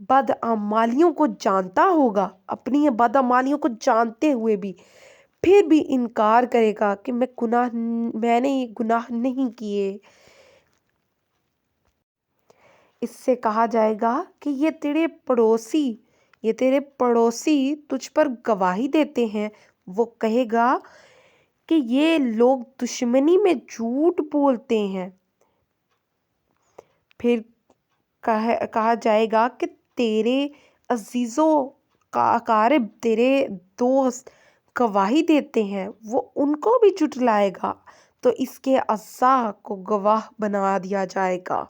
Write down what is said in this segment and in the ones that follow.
بدعمالیوں کو جانتا ہوگا، اپنی بدعمالیوں کو جانتے ہوئے بھی پھر بھی انکار کرے گا کہ میں نے یہ گناہ نہیں کیے، اس سے کہا جائے گا کہ یہ تیرے پڑوسی تجھ پر گواہی دیتے ہیں۔ وہ کہے گا کہ یہ لوگ دشمنی میں جھوٹ بولتے ہیں۔ پھر کہا جائے گا کہ تیرے عزیز و اقارب، تیرے دوست گواہی دیتے ہیں، وہ ان کو بھی جھٹلائے گا تو اس کے اعضاء کو گواہ بنا دیا جائے گا۔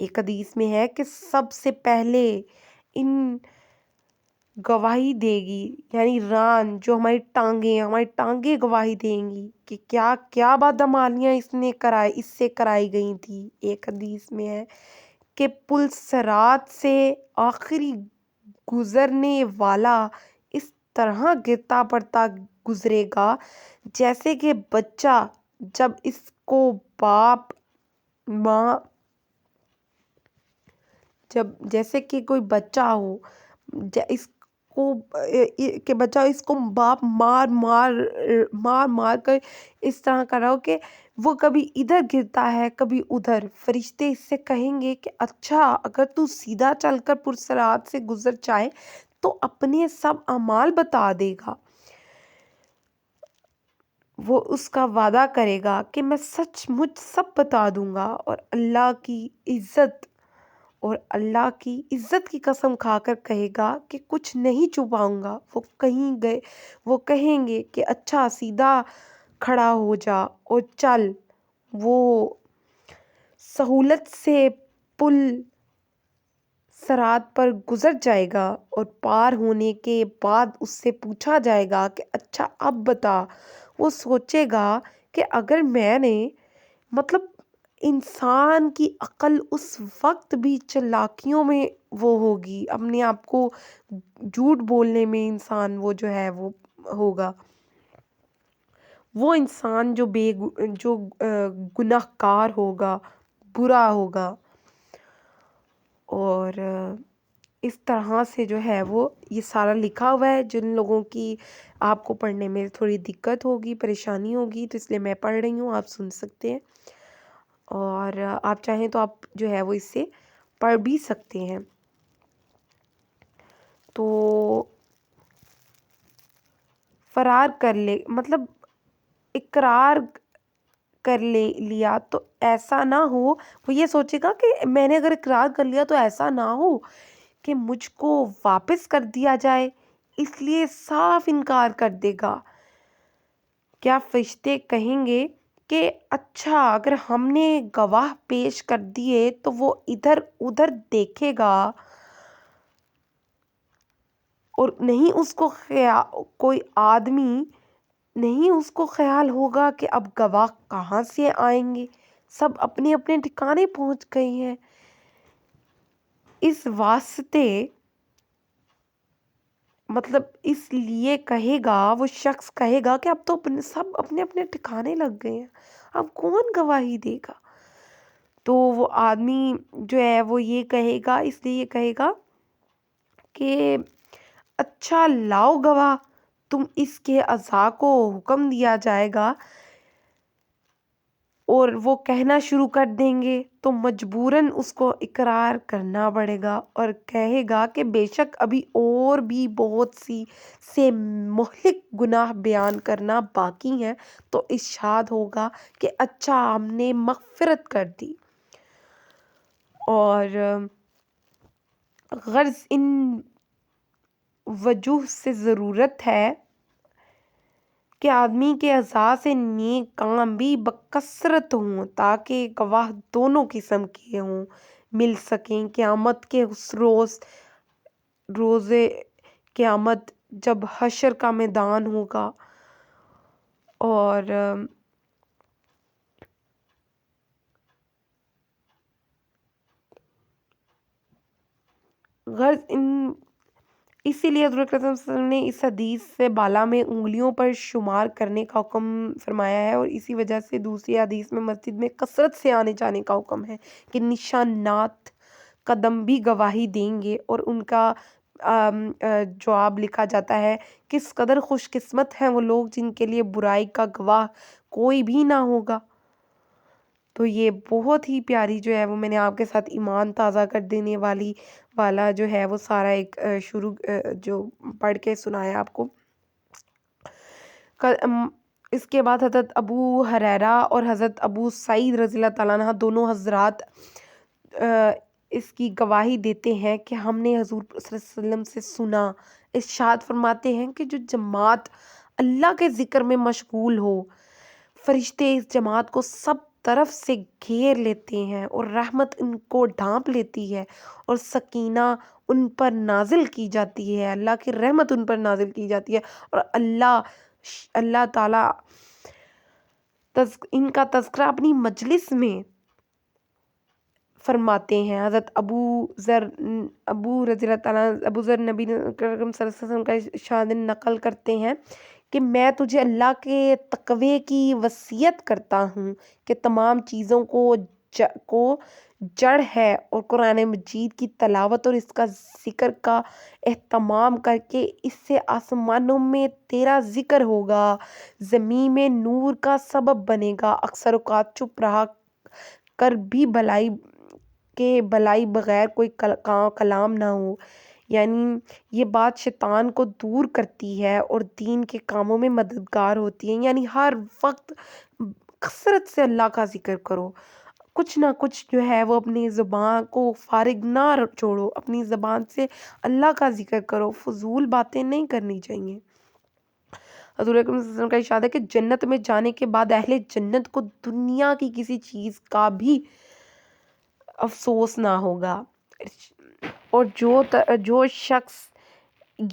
ایک حدیث میں ہے کہ سب سے پہلے ان گواہی دے گی، یعنی ران جو ہماری ٹانگیں گواہی دیں گی کہ کیا کیا بدعمالیاں اس سے کرائی گئی تھی۔ ایک حدیث میں ہے کہ پل صراط سے آخری گزرنے والا اس طرح گرتا پڑتا گزرے گا جیسے کہ بچہ جب اس کو جیسے کہ کوئی بچہ ہو، اس کو باپ مار مار کر اس طرح کر رہا ہو کہ وہ کبھی ادھر گرتا ہے کبھی ادھر۔ فرشتے اس سے کہیں گے کہ اچھا، اگر تو سیدھا چل کر پرصراط سے گزر جائے تو اپنے سب اعمال بتا دے گا۔ وہ اس کا وعدہ کرے گا کہ میں سچ مچ سب بتا دوں گا، اور اللہ کی عزت کی قسم کھا کر کہے گا کہ کچھ نہیں چھپاؤں گا۔ وہ کہیں گے کہ اچھا سیدھا کھڑا ہو جا اور چل۔ وہ سہولت سے پل صراط پر گزر جائے گا اور پار ہونے کے بعد اس سے پوچھا جائے گا کہ اچھا اب بتا۔ وہ سوچے گا کہ اگر میں نے انسان کی عقل اس وقت بھی چالاکیوں میں وہ ہوگی، اپنے آپ کو جھوٹ بولنے میں انسان وہ جو ہے وہ ہوگا، وہ انسان جو گناہ کار ہوگا، برا ہوگا۔ اور اس طرح سے جو ہے وہ یہ سارا لکھا ہوا ہے۔ جن لوگوں کی آپ کو پڑھنے میں تھوڑی دقت ہوگی، پریشانی ہوگی، تو اس لیے میں پڑھ رہی ہوں، آپ سن سکتے ہیں، اور آپ چاہیں تو آپ جو ہے وہ اس سے پڑھ بھی سکتے ہیں۔ تو فرار کر لے اقرار کر لیا تو ایسا نہ ہو، وہ یہ سوچے گا کہ میں نے اگر اقرار کر لیا تو ایسا نہ ہو کہ مجھ کو واپس کر دیا جائے، اس لیے صاف انکار کر دے گا۔ کیا فرشتے کہیں گے کہ اچھا اگر ہم نے گواہ پیش کر دیے تو وہ ادھر ادھر دیکھے گا اور نہیں اس کو کوئی آدمی نہیں اس کو خیال ہوگا کہ اب گواہ کہاں سے آئیں گے، سب اپنے اپنے ٹھکانے پہنچ گئے ہیں۔ اس واسطے اس لیے کہے گا، وہ شخص کہے گا کہ اب تو سب اپنے اپنے ٹھکانے لگ گئے ہیں، اب کون گواہی دے گا؟ تو وہ آدمی جو ہے وہ یہ کہے گا، اس لیے یہ کہے گا کہ اچھا لاؤ گواہ، اس کے اعضاء کو حکم دیا جائے گا اور وہ کہنا شروع کر دیں گے تو مجبوراً اس کو اقرار کرنا پڑے گا اور کہے گا کہ بے شک ابھی اور بھی بہت سے مہلک گناہ بیان کرنا باقی ہیں، تو ارشاد ہوگا کہ اچھا ہم نے مغفرت کر دی۔ اور غرض ان وجوہ سے ضرورت ہے کہ آدمی کے اعضاء سے نیک کام بھی بکثرت ہوں تاکہ گواہ دونوں قسم کے مل سکیں قیامت کے اس روز قیامت جب حشر کا میدان ہوگا۔ اور غرض اسی لیے حضور اکرم صلی اللہ علیہ وسلم نے اس حدیث سے بالا میں انگلیوں پر شمار کرنے کا حکم فرمایا ہے، اور اسی وجہ سے دوسری حدیث میں مسجد میں کثرت سے آنے جانے کا حکم ہے کہ نشانات قدم بھی گواہی دیں گے، اور ان کا جواب لکھا جاتا ہے، کس قدر خوش قسمت ہیں وہ لوگ جن کے لیے برائی کا گواہ کوئی بھی نہ ہوگا۔ تو یہ بہت ہی پیاری جو ہے وہ میں نے آپ کے ساتھ ایمان تازہ کر دینے والا جو ہے وہ سارا ایک شروع جو پڑھ کے سنایا آپ کو۔ اس کے بعد حضرت ابو ہریرہ اور حضرت ابو سعید رضی اللہ تعالیٰ عنہ دونوں حضرات اس کی گواہی دیتے ہیں کہ ہم نے حضور صلی اللہ علیہ وسلم سے سنا، ارشاد فرماتے ہیں کہ جو جماعت اللہ کے ذکر میں مشغول ہو، فرشتے اس جماعت کو سب طرف سے گھیر لیتے ہیں اور رحمت ان کو ڈھانپ لیتی ہے اور سکینہ ان پر نازل کی جاتی ہے، اللہ کی رحمت ان پر نازل کی جاتی ہے، اور اللہ تعالیٰ ان کا تذکرہ اپنی مجلس میں فرماتے ہیں۔ حضرت ابو ذر نبی اکرم صلی اللہ علیہ وسلم کا ارشاد نقل کرتے ہیں کہ میں تجھے اللہ کے تقوی کی وصیت کرتا ہوں کہ تمام چیزوں کو جڑ ہے، اور قرآن مجید کی تلاوت اور اس کا ذکر کا اہتمام کر کے اس سے آسمانوں میں تیرا ذکر ہوگا، زمین میں نور کا سبب بنے گا، اکثر اوقات چپ رہا کر بھی بھلائی بغیر کوئی کلام نہ ہو۔ یعنی یہ بات شیطان کو دور کرتی ہے اور دین کے کاموں میں مددگار ہوتی ہے۔ یعنی ہر وقت کثرت سے اللہ کا ذکر کرو، کچھ نہ کچھ جو ہے وہ اپنی زبان کو فارغ نہ چھوڑو، اپنی زبان سے اللہ کا ذکر کرو، فضول باتیں نہیں کرنی چاہیے۔ حضور اکرم صلی اللہ علیہ وسلم کا ارشاد ہے کہ جنت میں جانے کے بعد اہل جنت کو دنیا کی کسی چیز کا بھی افسوس نہ ہوگا، اور جو شخص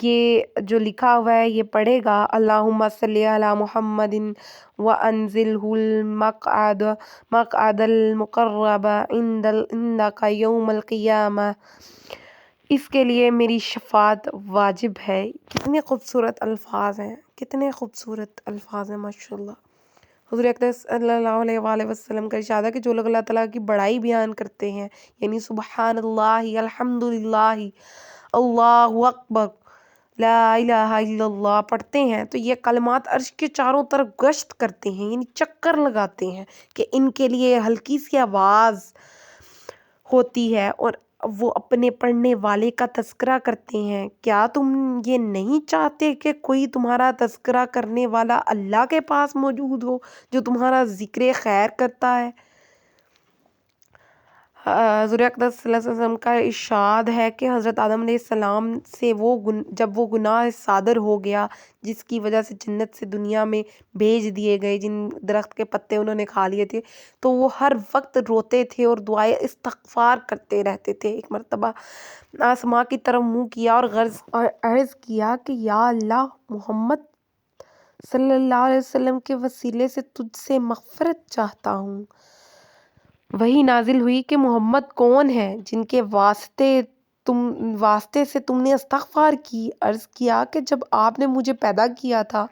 یہ جو لکھا ہوا ہے یہ پڑھے گا، اللہم صلی علی محمد وانزلہ المقعد المقرب عندک یوم القیامہ، اس کے لیے میری شفاعت واجب ہے۔ کتنے خوبصورت الفاظ ہیں، کتنے خوبصورت الفاظ ہیں، ماشاءاللہ۔ حضور اکرم صلی اللہ علیہ وآلہ وسلم کا ارشاد ہے کہ جو لوگ اللہ تعالیٰ کی بڑائی بیان کرتے ہیں، یعنی سبحان اللہ، الحمدللہ، اللہ اکبر، لا الہ الا اللہ پڑھتے ہیں، تو یہ کلمات عرش کے چاروں طرف گشت کرتے ہیں، یعنی چکر لگاتے ہیں کہ ان کے لیے ہلکی سی آواز ہوتی ہے اور وہ اپنے پڑھنے والے کا تذکرہ کرتے ہیں۔ کیا تم یہ نہیں چاہتے کہ کوئی تمہارا تذکرہ کرنے والا اللہ کے پاس موجود ہو جو تمہارا ذکر خیر کرتا ہے؟ حضور اقدس صلی اللہ علیہ وسلم کا ارشاد ہے کہ حضرت آدم علیہ السلام سے جب وہ گناہ صادر ہو گیا جس کی وجہ سے جنت سے دنیا میں بھیج دیے گئے، جن درخت کے پتے انہوں نے کھا لیے تھے، تو وہ ہر وقت روتے تھے اور دعائے استغفار کرتے رہتے تھے۔ ایک مرتبہ آسماں کی طرف منہ کیا اور عرض کیا کہ یا اللہ، محمد صلی اللہ علیہ وسلم کے وسیلے سے تجھ سے مغفرت چاہتا ہوں۔ وہی نازل ہوئی کہ محمد کون ہے جن کے واسطے سے تم نے استغفار کی؟ عرض کیا کہ جب آپ نے مجھے پیدا کیا تھا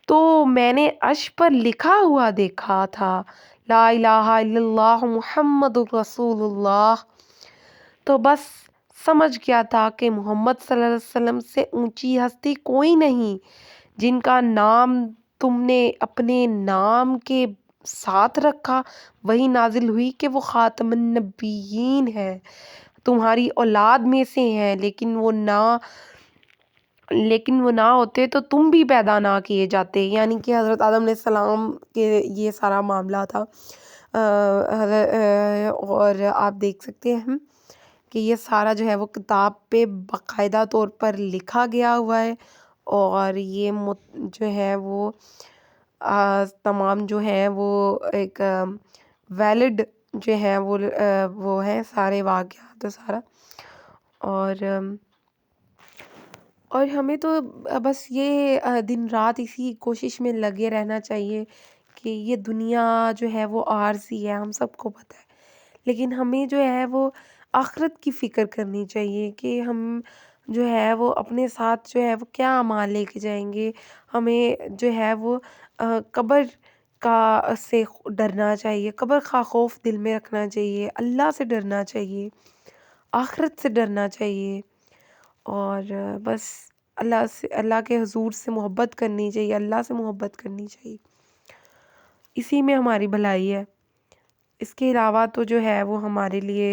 تو میں نے عرش پر لکھا ہوا دیکھا تھا، لا الہ الا اللہ محمد رسول اللہ، تو بس سمجھ گیا تھا کہ محمد صلی اللہ علیہ وسلم سے اونچی ہستی کوئی نہیں، جن کا نام تم نے اپنے نام کے ساتھ رکھا۔ وہی نازل ہوئی کہ وہ خاتم النبیین ہے، تمہاری اولاد میں سے ہیں، لیکن وہ نہ ہوتے تو تم بھی پیدا نہ کیے جاتے۔ یعنی کہ حضرت آدم علیہ السلام کے یہ سارا معاملہ تھا، اور آپ دیکھ سکتے ہیں کہ یہ سارا جو ہے وہ کتاب پہ باقاعدہ طور پر لکھا گیا ہوا ہے، اور یہ جو ہے وہ تمام جو ہیں وہ ایک ویلڈ جو ہیں وہ ہیں سارے واقعات سارا، اور ہمیں تو بس یہ دن رات اسی کوشش میں لگے رہنا چاہیے کہ یہ دنیا جو ہے وہ عارضی ہے، ہم سب کو پتہ ہے، لیکن ہمیں جو ہے وہ آخرت کی فکر کرنی چاہیے کہ ہم جو ہے وہ اپنے ساتھ جو ہے وہ کیا اعمال لے کے جائیں گے۔ ہمیں جو ہے وہ قبر سے ڈرنا چاہیے، قبر کا خوف دل میں رکھنا چاہیے، اللہ سے ڈرنا چاہیے، آخرت سے ڈرنا چاہیے، اور بس اللہ کے حضور سے محبت کرنی چاہیے، اللہ سے محبت کرنی چاہیے، اسی میں ہماری بھلائی ہے۔ اس کے علاوہ تو جو ہے وہ ہمارے لیے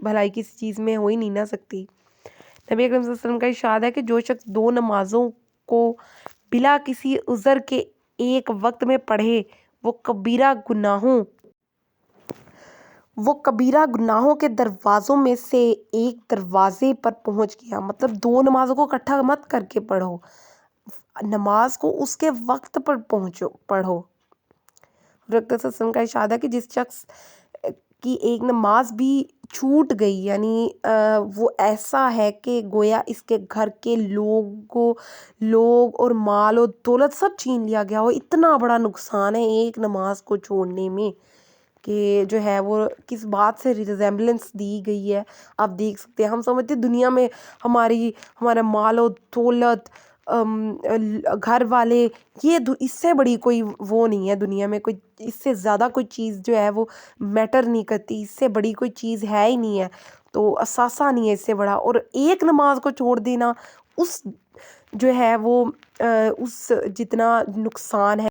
بھلائی کسی چیز میں ہو ہی نہیں نہ سکتی۔ نبی اکرم صلی اللہ علیہ وسلم کا ارشاد ہے کہ جو شخص 2 نمازوں کو بلا کسی عذر کے ایک وقت میں پڑھے وہ کبیرہ گناہوں کے دروازوں میں سے ایک دروازے پر پہنچ گیا۔ مطلب 2 نمازوں کو اکٹھا مت کر کے پڑھو، نماز کو اس کے وقت پر پڑھو۔ حضرت صلی اللہ علیہ وسلم کا ارشاد ہے کہ جس شخص کی ایک نماز بھی چھوٹ گئی، یعنی وہ ایسا ہے کہ گویا اس کے گھر کے لوگ اور مال و دولت سب چھین لیا گیا ہو۔ اتنا بڑا نقصان ہے ایک نماز کو چھوڑنے میں کہ جو ہے وہ کس بات سے ریزیمبلنس دی گئی ہے آپ دیکھ سکتے ہیں۔ ہم سمجھتے دنیا میں ہمارا مال و دولت، گھر والے، یہ اس سے بڑی کوئی وہ نہیں ہے دنیا میں، کوئی اس سے زیادہ کوئی چیز جو ہے وہ میٹر نہیں کرتی، اس سے بڑی کوئی چیز ہے ہی نہیں ہے، تو اثاثہ نہیں ہے اس سے بڑا۔ اور ایک نماز کو چھوڑ دینا اس جو ہے وہ اس جتنا نقصان ہے